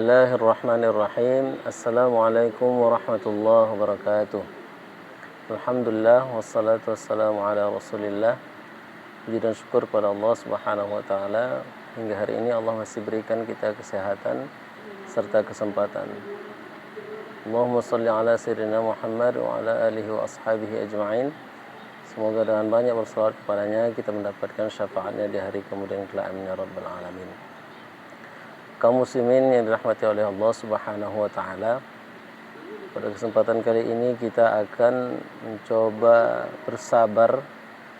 Bismillahirrahmanirrahim. Assalamualaikum warahmatullahi wabarakatuh. Alhamdulillah wassalatu wassalamu ala Rasulillah. Puji dan syukur pada Allah Subhanahu wa taala, hingga hari ini Allah masih berikan kita kesehatan serta kesempatan. Allahumma shalli ala sayyidina Muhammad wa ala alihi wa ashabihi ajma'in. Semoga dengan banyak bersolawat kepadanya kita mendapatkan syafaatnya di hari kemudian kelak, amin ya rabbal alamin. Kaum muslimin yang dirahmati oleh Allah Subhanahu wa taala, pada kesempatan kali ini kita akan mencoba bersabar,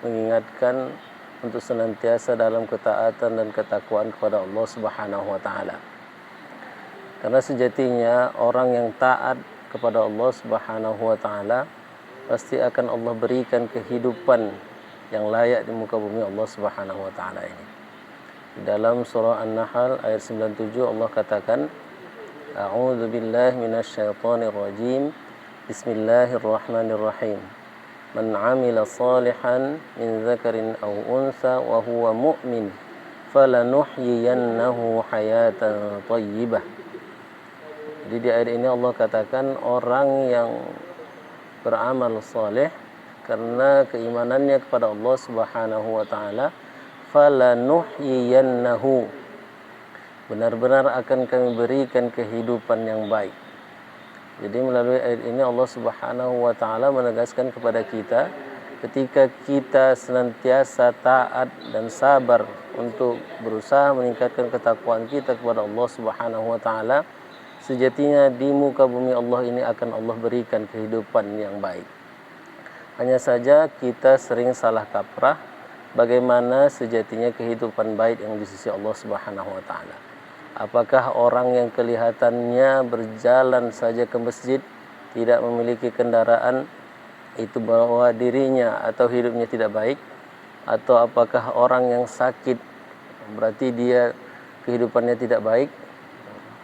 mengingatkan untuk senantiasa dalam ketaatan dan ketakwaan kepada Allah Subhanahu wa taala. Karena sejatinya orang yang taat kepada Allah Subhanahu wa taala pasti akan Allah berikan kehidupan yang layak di muka bumi Allah Subhanahu wa taala ini. Di dalam surah An-Nahl ayat 97 Allah katakan, A'udzu billahi minasyaitonir rajim. Bismillahirrahmanirrahim. Man 'amila shalihan min dzakarin aw untha wa huwa mu'min falanuhyiyannahu hayatan thayyibah. Jadi di ayat ini Allah katakan orang yang beramal saleh karena keimanannya kepada Allah Subhanahu wa taala, falanuhyiyannahu, benar-benar akan kami berikan kehidupan yang baik. Jadi melalui ayat ini Allah Subhanahu wa taala menegaskan kepada kita, ketika kita senantiasa taat dan sabar untuk berusaha meningkatkan ketakwaan kita kepada Allah Subhanahu wa taala, sejatinya di muka bumi Allah ini akan Allah berikan kehidupan yang baik. Hanya saja kita sering salah kaprah bagaimana sejatinya kehidupan baik yang di sisi Allah Subhanahu wa taala. Apakah orang yang kelihatannya berjalan saja ke masjid, tidak memiliki kendaraan, itu bahwa dirinya atau hidupnya tidak baik? Atau apakah orang yang sakit berarti dia kehidupannya tidak baik?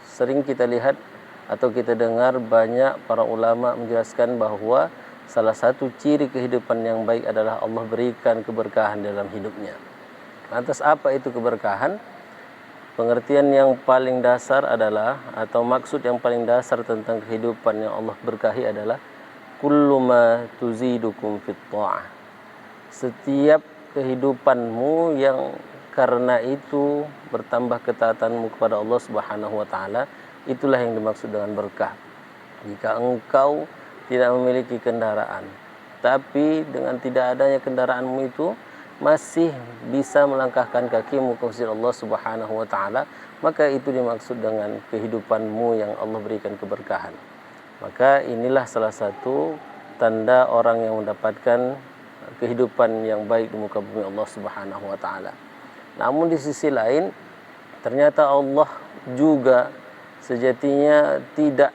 Sering kita lihat atau kita dengar banyak para ulama menjelaskan bahwa salah satu ciri kehidupan yang baik adalah Allah berikan keberkahan dalam hidupnya. Lantas apa itu keberkahan? Pengertian yang paling dasar adalah, atau maksud yang paling dasar tentang kehidupan yang Allah berkahi adalah kullu ma tuzidukum fit tha'ah. Setiap kehidupanmu yang karena itu bertambah ketaatanmu kepada Allah Subhanahu wa taala, itulah yang dimaksud dengan berkah. Jika engkau tidak memiliki kendaraan, tapi dengan tidak adanya kendaraanmu itu masih bisa melangkahkan kakimu ke masjid Allah Subhanahu wa taala, maka itu dimaksud dengan kehidupanmu yang Allah berikan keberkahan. Maka inilah salah satu tanda orang yang mendapatkan kehidupan yang baik di muka bumi Allah Subhanahu wa taala. Namun di sisi lain, ternyata Allah juga sejatinya tidak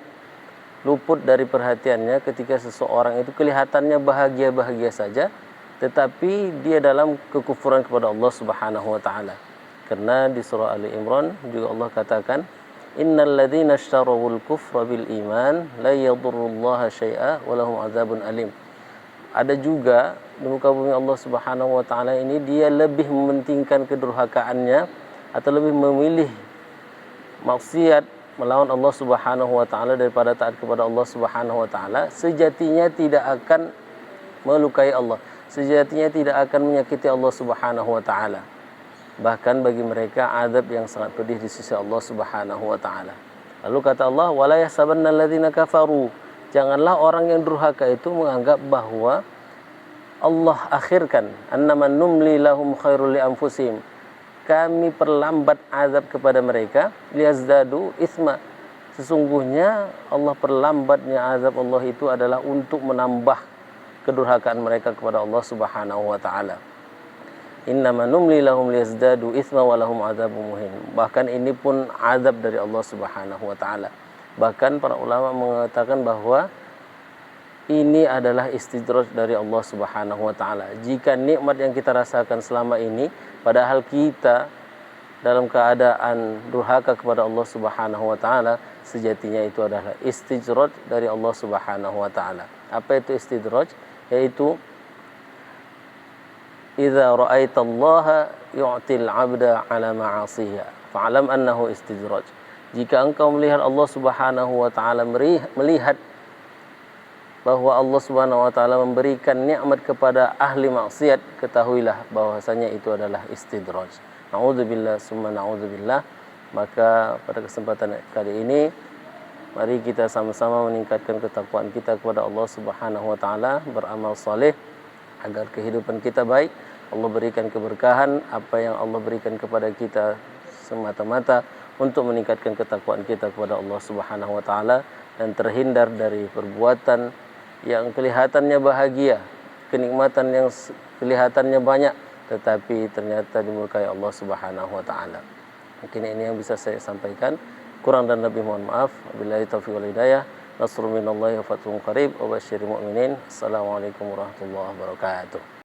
luput dari perhatiannya ketika seseorang itu kelihatannya bahagia-bahagia saja, tetapi dia dalam kekufuran kepada Allah Subhanahu wa taala. Karena di surah Ali Imran juga Allah katakan, innal ladzina ishtarawul kufra bil iman la yadurrullaha syai'a wa lahum adzabun alim. Ada juga di muka bumi Allah Subhanahu wa taala ini dia lebih mementingkan kedurhakaannya atau lebih memilih maksiat melawan Allah Subhanahu wa taala daripada taat kepada Allah Subhanahu wa taala, sejatinya tidak akan melukai Allah, sejatinya tidak akan menyakiti Allah Subhanahu wa taala. Bahkan bagi mereka azab yang sangat pedih di sisi Allah Subhanahu wa taala. Lalu kata Allah, wala yahsabannal ladzina kafaru, janganlah orang yang durhaka itu menganggap bahwa Allah akhirkan, annama numli lahum khairul li anfusihim, kami perlambat azab kepada mereka, liyazdadu isma, sesungguhnya Allah perlambatnya azab Allah itu adalah untuk menambah kedurhakaan mereka kepada Allah Subhanahu wa taala. Innama numli lahum liyazdadu isma wa lahum adzabun muhin. Bahkan ini pun azab dari Allah Subhanahu wa taala. Bahkan para ulama mengatakan bahwa ini adalah istidraj dari Allah Subhanahu wa taala. Jika nikmat yang kita rasakan selama ini, padahal kita dalam keadaan durhaka kepada Allah Subhanahu wa taala, sejatinya itu adalah istidraj dari Allah Subhanahu wa taala. Apa itu istidraj? Yaitu idza ra'aitallaha yu'til 'abda 'ala ma'asihi fa'lam annahu istidraj. Jika engkau melihat Allah Subhanahu wa taala melihat bahwa Allah Subhanahu wa taala memberikan nikmat kepada ahli maksiat, ketahuilah bahwasanya itu adalah istidraj. Nauzubillah summa nauzubillah. Maka pada kesempatan kali ini mari kita sama-sama meningkatkan ketakwaan kita kepada Allah Subhanahu wa taala, beramal saleh agar kehidupan kita baik. Allah berikan keberkahan apa yang Allah berikan kepada kita semata-mata untuk meningkatkan ketakwaan kita kepada Allah Subhanahu wa taala dan terhindar dari perbuatan yang kelihatannya bahagia, kenikmatan yang kelihatannya banyak tetapi ternyata dimurkai Allah Subhanahu wa taala. Mungkin ini yang bisa saya sampaikan. Kurang dan lebih mohon maaf. Wabillahi taufiq wal hidayah. Nasrun minallahi wa fathun qarib wa basyiril mu'minin. Assalamualaikum warahmatullahi wabarakatuh.